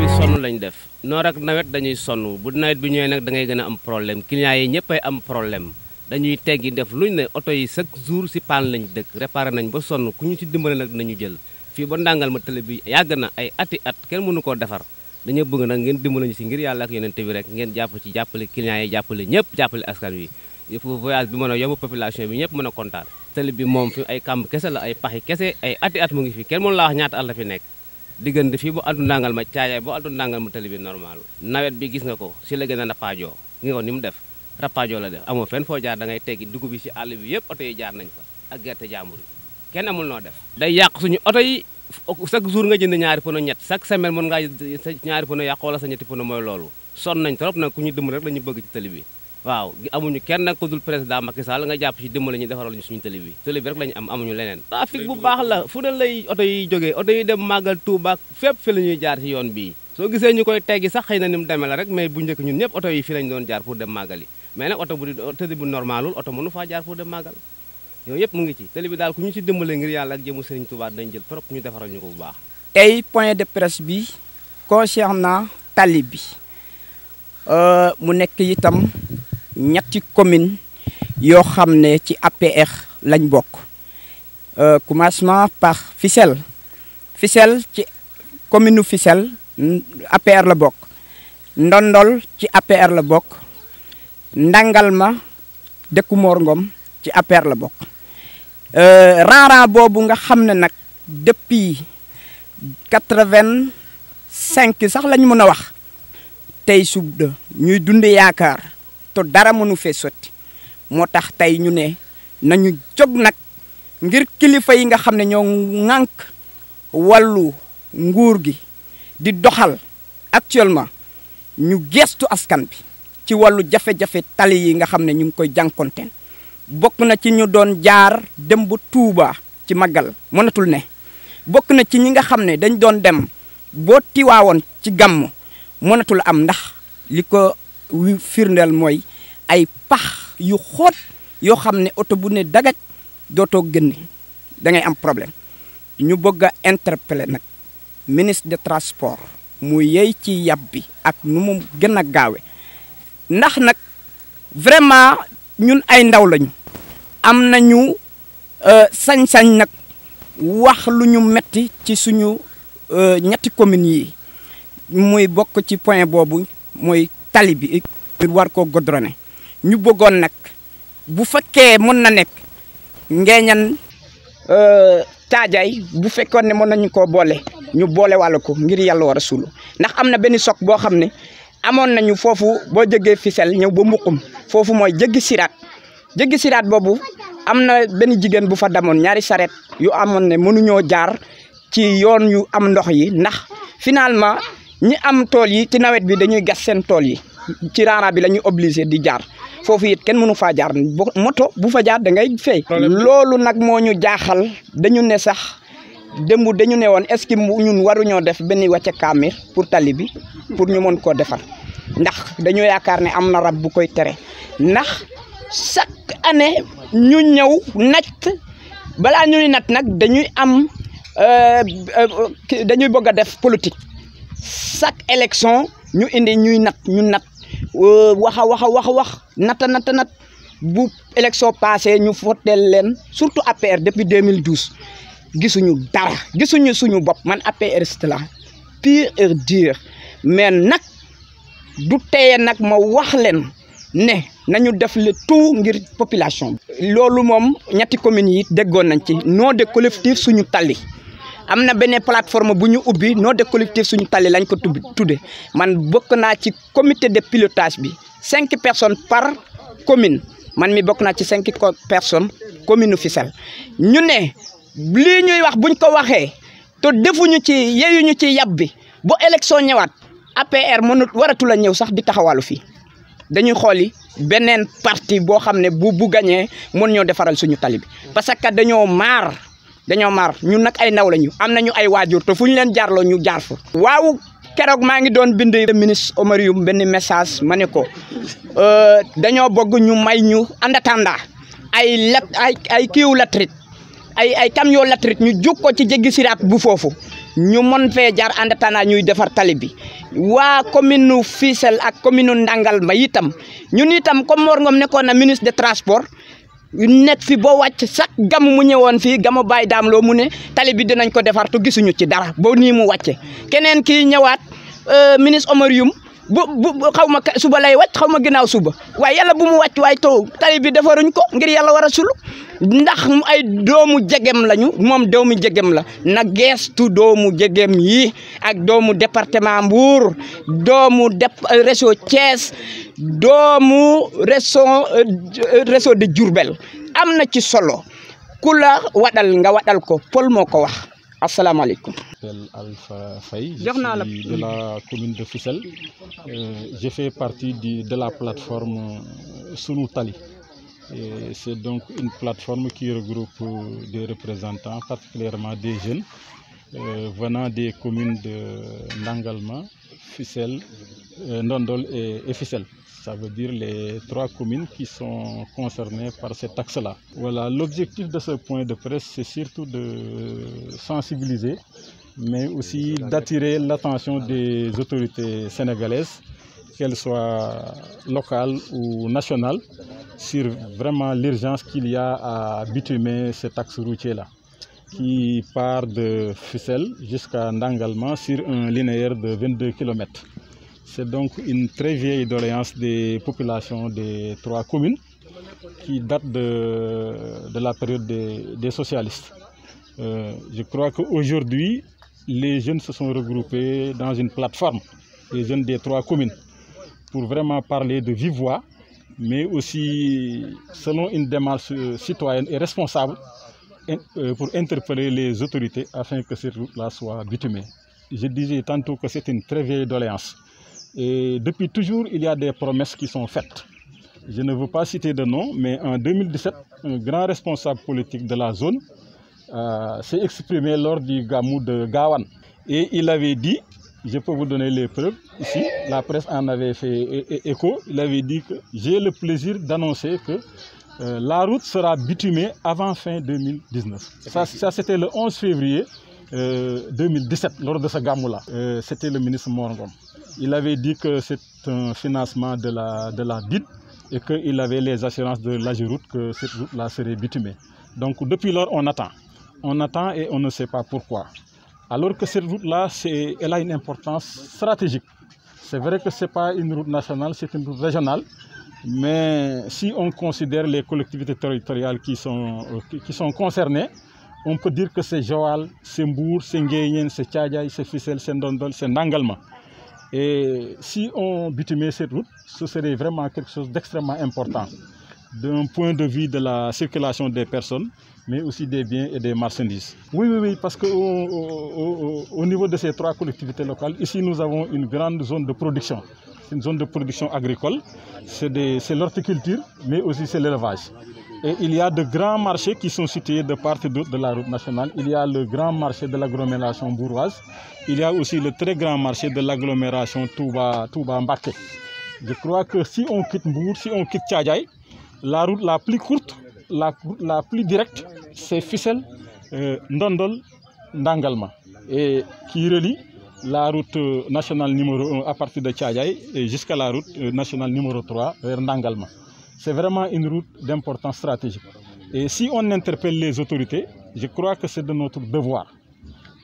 bi sonn lañ def noor ak nawet dañuy sonn bu nawet bi ñëwee nag da ngay gën a am problème clients yi ñëpp ay am problème dañuy teggi def luñ ne oto yi chaque jour si paan lañ dëkk réparé nañ ba sonn ku ñu ci dimbale nag nañu jël fii ba ndàngal ma télé bi yàgg na ay ati at kenn mënu koo defar dañoo bëgg nag ngeen dimbale ñu si ngir yàlla ak yonent bi rek ngeen jàpp ci jàppale clients yi jàppale ñëpp jàppale askan wi il faut voyage bi mën a yomb population bi ñëpp mën a kontaan télé bi moom fi ay kàmb kese la ay paxi kese ay ati at mu ngi fi kenn mënu laa wax ñaata at la fi nekk diggante fii bu antu ndàngal ma caajaay bu antu ndàngal ma télé bi normal nawet bi gis nga ko si la gën a rappaajoo gi nga ko ni mu def rappaajoo la def amoo fenn foo jaar da ngay teggi dugub bi si àll bi yëpp oto yi jaar nañ fa ak gerte jàmbur yi kenn amul noo def day yàq suñu oto yi chaque jour nga jënd ñaari pono ñett chaque semaine mën ngaa sa ñaari pono yàq wala sa ñetti pono mooy loolu sonn nañ trop nag ku ñu dimbali rek la ñu bëgg ci télé bi waaw amuñu kenn nag ku dul président Macky Sall nga jàpp ci dimbali ñu defaral ñu suñu télé bi rek la ñu am amuñu leneen trafic bu baax la fu ne lay oto yi jógee oto yi dem màggal Touba fépp fi la ñuy jaar ci yoon bii soo gisee ñu koy teggi sax xëy na ni mu demee la rek mais bu njëkk ñun ñëpp oto yi fi lañ doon jaar pour dem màggali mais nag oto bu télé bu normalul oto mënu faa jaar pour dem màggal yooyu yëpp mu ngi ci télé bi daal ku ñu ci dimbale ngir yàlla ak jëmu Serigne Touba dañ jël trop ñu defaral ñu ko bu baax tey point de presse bi concernant tali bi mu nekk itam ñetti commune yoo xam ne ci APR lañ bokk commencement par Fissel ci commune u Fissel APR la bokk Ndondol ci APR la bokk Ndangalma dëkku Mor Ngom ci APR la bokk ran boobu nga xam ne nag depuis 85 sax lañ mën a wax tey suba ñuy dund yaakaar te dara mënu fee sotti moo tax tey ñu ne nañu jóg nag ngir kilifa yi nga xam ne ñoo ŋànk wàllu nguur gi di doxal actuellement ñu gestu askan bi ci wàllu jafe-jafe tali yi nga xam ne ñu ngi koy jànkonteen bokk na ci ñu doon jaar dem ba Touba ci màggal mënatul ne bokk na ci ñi nga xam ne dañ doon dem boo tiwaawoon ci gàmm mënatul am ndax li ko firndeel mooy ay pax yu xóot yoo xam ne oto bu ne dagaj dootoo génne da ngay am problème ñu bëgg a interpeller nag ministre des transports mu yey ci yab bi ak nu mu gën a gaawe ndax nag vraiment ñun ay ndaw lañu am nañu sañ-sañ nag wax lu ñu metti ci suñu ñetti communes yi muy bokk ci point boobu mooy tali bi war koo godroné ñu bëggoon nag bu fekkee mën na nekk Ngeeñan Caajaay bu fekkoon ne mën nañu koo boole ñu boole wàll ko ngir yàlla war a suulu ndax am na benn soc boo xam ne amoon nañu foofu boo jógee Fissel ñëw ba Mbuqum foofu mooy jéggi siraat boobu am na benn jigéen bu fa damoon ñaari saret yu amoon ne mënuñoo jaar ci yoon yu am ndox yi ndax finalement ñi am tool yi ci nawet bi dañuy gas seen tool yi ci raara bi la ñuy obligé di jaar foofu it kenn mënu faa jaar moto bu fa jaar da ngay fay. loolu nag moo ñu jaaxal dañu ne sax démb dañu ne woon est-ce que ñun waruñoo def benn wàcce kaamir pour tali bi pour ñu mën koo defar ndax dañoo yaakaar ne am na rab bu koy tere ndax chaque année ñu ñëw natt balaa ñuy natt nag dañuy am dañuy bëgg a def politique chaque élection ñu indi ñuy natt ñu natt wax natt bu élection passé ñu foteel leen surtout APR depuis 2012 gisuñu dara gisuñu suñu bopp man APR la pire et dur mais nag du teye nag ma wax leen ne nañu def le tout ngir population bi. loolu moom ñetti communes yi déggoon nañ ci nom de collectif suñu tali am na benn plateforme bu ñu ubbi nom de collectif suñu tali lañ ko tudde man bokk naa ci comité de pilotage bi 5 personnes par commune man mi bokk naa ci 5 personnes commune Fissel ñu ne lii ñuy wax buñ ko waxee te defuñu ci yeyuñu ci yab bi bu élection ñëwaat APR mënut waratu la ñëw sax di taxawalu fii dañuy xooli beneen parti boo xam ne bu gañee mën ñoo defaral suñu tali bi parce que dañoo maar ñun nag ay ndaw lañu am nañu ay waajur te fu ñu leen jaarloo ñu jaar fa. waaw keroog maa ngi doon bind ministre Oumar Youm benn message ma ne ko dañoo bëgg ñu may ñu en attendant ay kiiwu latrit ay camion latrit ñu jóg ko ci jéggi siraat bu foofu ñu mën fee jaar en attendant ñuy defar tali bi waa commune Fissel ak commune Ndangalma itam ñun itam comme Mor Ngom nekkoon na ministre des transports nekk fi boo wàcc chaque gamu mu ñëwoon fii gamu Baye Dame Lo mu ne tali bi dinañ ko defar te gisuñu ci dara ba nii mu wàcce keneen kii ñëwaat ministre Omar Youm bu xaw ma suba lay wàcc xaw ma ginnaaw suba waaye yàlla bu mu wàcc waaye taw tali bi defaruñ ko ngir yàlla war a sulu ndax ay doomu jegem lañu moom doomu jegem la na geestu doomu jegem yi ak doomu département Mbour doomu réseau Thiès doomu réseau de Diourbel am na ci solo ku la wadal nga wadal ko Paul moo ko wax asalaamaaleykum. Alpha Faye, je suis de la commune de Fissel. Je fais partie de la plateforme Sunu Tali. C'est donc une plateforme qui regroupe des représentants, particulièrement des jeunes, venant des communes de Ndangalma, Fissel, Ndondol et Fissel. Ça veut dire les 3 communes qui sont concernées par cet axe-là. Voilà, l'objectif de ce point de presse, c'est surtout de sensibiliser, mais aussi d'attirer l'attention des autorités sénégalaises, qu'elles soient locales ou nationales, sur vraiment l'urgence qu'il y a à bitumer cet axe routier-là, qui part de Fissel jusqu'à Ndangalma sur un linéaire de 22 km. C'est donc une très vieille doléance des populations des 3 communes qui date de la période des socialistes. Je crois qu'aujourd'hui, les jeunes se sont regroupés dans une plateforme, les jeunes des 3 communes, pour vraiment parler de vive voix, mais aussi selon une démarche citoyenne et responsable pour interpeller les autorités afin que cette route-là soit bitumée. Je disais tantôt que c'est une très vieille doléance. Et depuis toujours, il y a des promesses qui sont faites. Je ne veux pas citer de nom, mais en 2017, un grand responsable politique de la zone s'est exprimé lors du Gamou de Gawan. Et il avait dit, je peux vous donner les preuves ici, la presse en avait fait écho, il avait dit que j'ai le plaisir d'annoncer que la route sera bitumée avant fin 2019. Ça c'était le 11 février 2017, lors de ce Gamou-là. C'était le ministre Mor Ngom. Il avait dit que c'est un financement de la DID et qu'il avait les assurances de l'AGEROUTE que cette route-là serait bitumée. Donc depuis lors, on attend. On attend et on ne sait pas pourquoi. Alors que cette route-là, elle a une importance stratégique. C'est vrai que ce n'est pas une route nationale, c'est une route régionale. Mais si on considère les collectivités territoriales qui sont concernées, on peut dire que c'est Joal, c'est Mbour, c'est Nguyen, c'est Tchadjaï, c'est Fissel, c'est Ndondol, c'est Ndangalma. Et si on bitumait cette route, ce serait vraiment quelque chose d'extrêmement important d'un point de vue de la circulation des personnes, mais aussi des biens et des marchandises. Oui, parce qu'au niveau de ces 3 collectivités locales, ici nous avons une grande zone de production. C'est une zone de production agricole, c'est l'horticulture, mais aussi c'est l'élevage. Et il y a de grands marchés qui sont situés de part et d'autre de la route nationale. Il y a le grand marché de l'agglomération bourgeoise. Il y a aussi le très grand marché de l'agglomération Touba-Mbaké. Je crois que si on quitte Mbour, si on quitte Tchadjaï, la route la plus courte, la plus directe, c'est Fissel, Ndondol, Ndangalma. Et qui relie la route nationale numéro 1 à partir de Tchadjaï jusqu'à la route nationale numéro 3 vers Ndangalma. C'est vraiment une route d'importance stratégique. Et si on interpelle les autorités, je crois que c'est de notre devoir.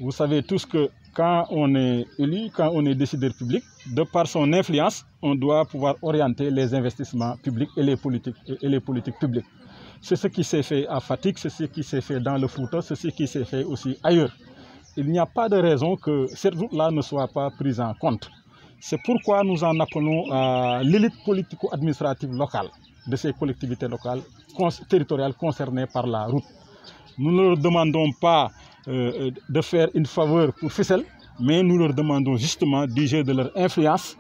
Vous savez tous que quand on est élu, quand on est décideur public, de par son influence, on doit pouvoir orienter les investissements publics et les politiques publiques. C'est ce qui s'est fait à Fatick, c'est ce qui s'est fait dans le Fouta, c'est ce qui s'est fait aussi ailleurs. Il n'y a pas de raison que cette route-là ne soit pas prise en compte. C'est pourquoi nous en appelons à l'élite politico-administrative locale de ces collectivités locales territoriales concernées par la route. Nous ne leur demandons pas de faire une faveur pour Fissel, mais nous leur demandons justement d'user de leur influence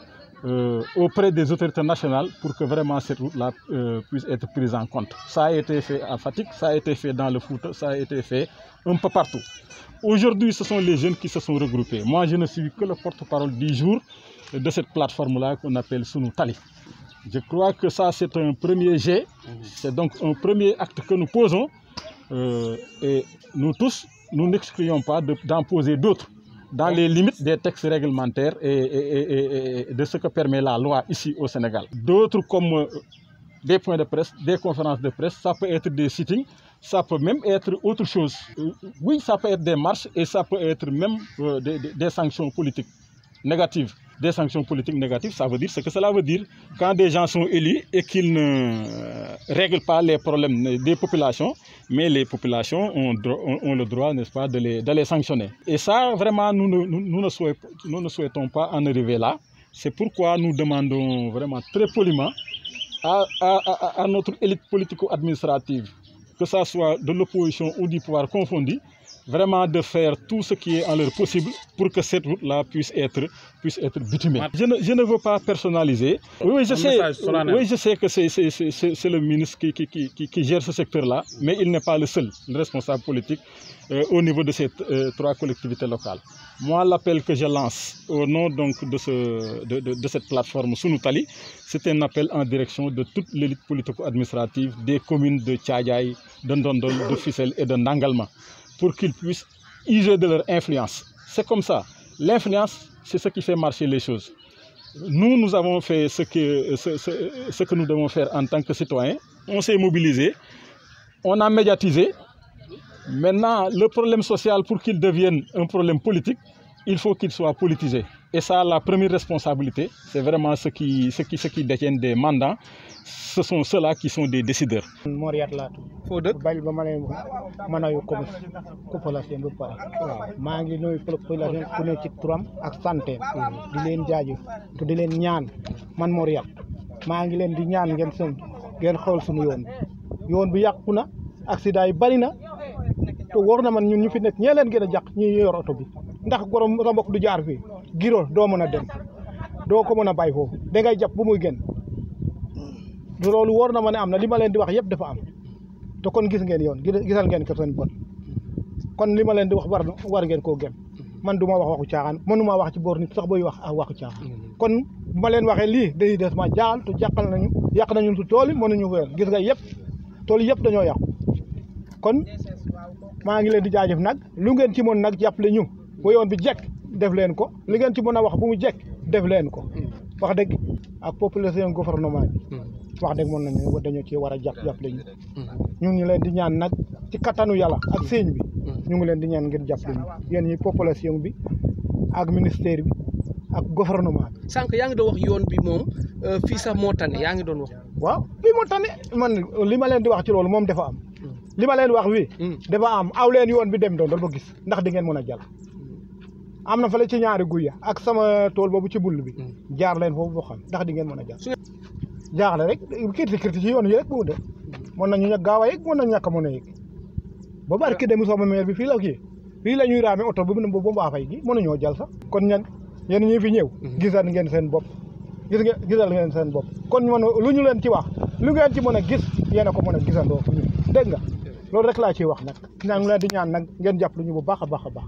auprès des autorités nationales pour que vraiment cette route-là puisse être prise en compte. Ça a été fait à Fatick, ça a été fait dans le Fouta, ça a été fait un peu partout. Aujourd'hui, ce sont les jeunes qui se sont regroupés. Moi, je ne suis que le porte-parole du jour de cette plateforme-là qu'on appelle Sunu Tali. Je crois que ça, c'est un premier jet, c'est donc un premier acte que nous posons et nous tous, nous n'excluons pas d'en poser d'autres dans les limites des textes réglementaires et de ce que permet la loi ici au Sénégal. D'autres comme des points de presse, des conférences de presse, ça peut être des sittings, ça peut même être autre chose. Oui, ça peut être des marches et ça peut être même des sanctions politiques négatives. Des sanctions politiques négatives, ça veut dire ce que cela veut dire. Quand des gens sont élus et qu'ils ne règlent pas les problèmes des populations, mais les populations ont le droit, n'est-ce pas, de les sanctionner. Et ça, vraiment, nous ne souhaitons pas en arriver là. C'est pourquoi nous demandons vraiment très poliment à notre élite politico-administrative, que ce soit de l'opposition ou du pouvoir confondu, vraiment de faire tout ce qui est en leur possible pour que cette route-là puisse être bitumée. Je ne veux pas personnaliser. Oui, je sais que c'est le ministre qui gère ce secteur-là, mais il n'est pas le seul responsable politique au niveau de ces trois collectivités locales. Moi, l'appel que je lance au nom donc de cette plateforme Sunu Tali, c'est un appel en direction de toute l'élite politico-administrative des communes de Thiadiaye, de Ndondol, de Fissel et de Ndangalma, pour qu'ils puissent user de leur influence. C'est comme ça. L'influence, c'est ce qui fait marcher les choses. Nous avons fait ce que nous devons faire en tant que citoyens. On s'est mobilisé, on a médiatisé. Maintenant, le problème social, pour qu'il devienne un problème politique, il faut qu'il soit politisé. Et ça, la première responsabilité, c'est vraiment ceux qui détiennent des mandats. Ce sont ceux-là qui sont des décideurs. Moriat laa foo dëkk bàyyi ba ma lay mën a yu population ba pare maa ngi nuyu population ku ne ci turam ak santeem di leen jaajëf te di leen ñaan man Moriat maa ngi leen di ñaan ngeen xool suñu yoon bi yàqu na accident yi bari na te war na man ñun ñu fi nekk ñee leen gën a jàq ñi yor oto bi ndax gorom sa mbokk du jaar fii giro doo mën a dem doo ko mën a bàyyi foofu dangay jàpp bu muy gën loolu war na ma ne am na li ma leen di wax yëpp dafa am te kon gis ngeen yoon gisal ngeen ko seen bot kon li ma leen di wax war ngeen koo gëm man du ma wax waxu caaxaan mënuma wax ci boor nit sax booy wax ak waxu caaxaan kon bu ma leen waxee lii day des ma jaaxal te yàq nañu su tool yi mënuñu wéer gis nga yëpp tool yëpp dañoo yàqu kon maa ngi leen di jaajëf nag lu ngeen ci mën nag jàppale ñu ba yoon bi jekk def leen ko li ngeen ci mën a wax bu mu jekk def leen ko wax dëgg ak population gouvernement bi wax dëgg mën nañu dañoo ci war a jàppale ñu ngi leen di ñaan nag ci kattanu yàlla ak sëñ bi ñu ngi leen di ñaan ngir jàppale ñu yéen ñi population bi ak ministère bi ak gouvernement bi. sànq yaa ngi doon wax yoon bi moom fii sax moo tane yaa ngi doon wax. waaw fii moo tane man li ma leen di wax ci loolu moom dafa am li ma leen wax wi dafa am aw leen yoon bi dem doon ba gis ndax di ngeen mën a jàll. am na fële ci ñaari guy ya ak sama tool boobu ci bull bi jaar leen foofu boo xam ndax di ngeen mën a jàll. jaaxle rek kirti ci yoon yi rek bu mu def mën nañu ñàkk gaaw a yegg mën nañu ñàkk a mën a yegg ba barki dem sama maire bi fii la ñuy raame oto bi ba mbaa fay gi mënuñoo jàll sax kon ñag yéen ñi fi ñëw gisal ngeen seen bopp gisal ngeen seen bopp kon mën lu ñu leen ci wax lu ngeen ci mën a gis yéen a ko mën a gisandoo fu ñu dégg nga loolu rek laa ciy wax nag ñaa ngi leen di ñaan nag ngeen jàpp lu ñu bu baax a baax a baax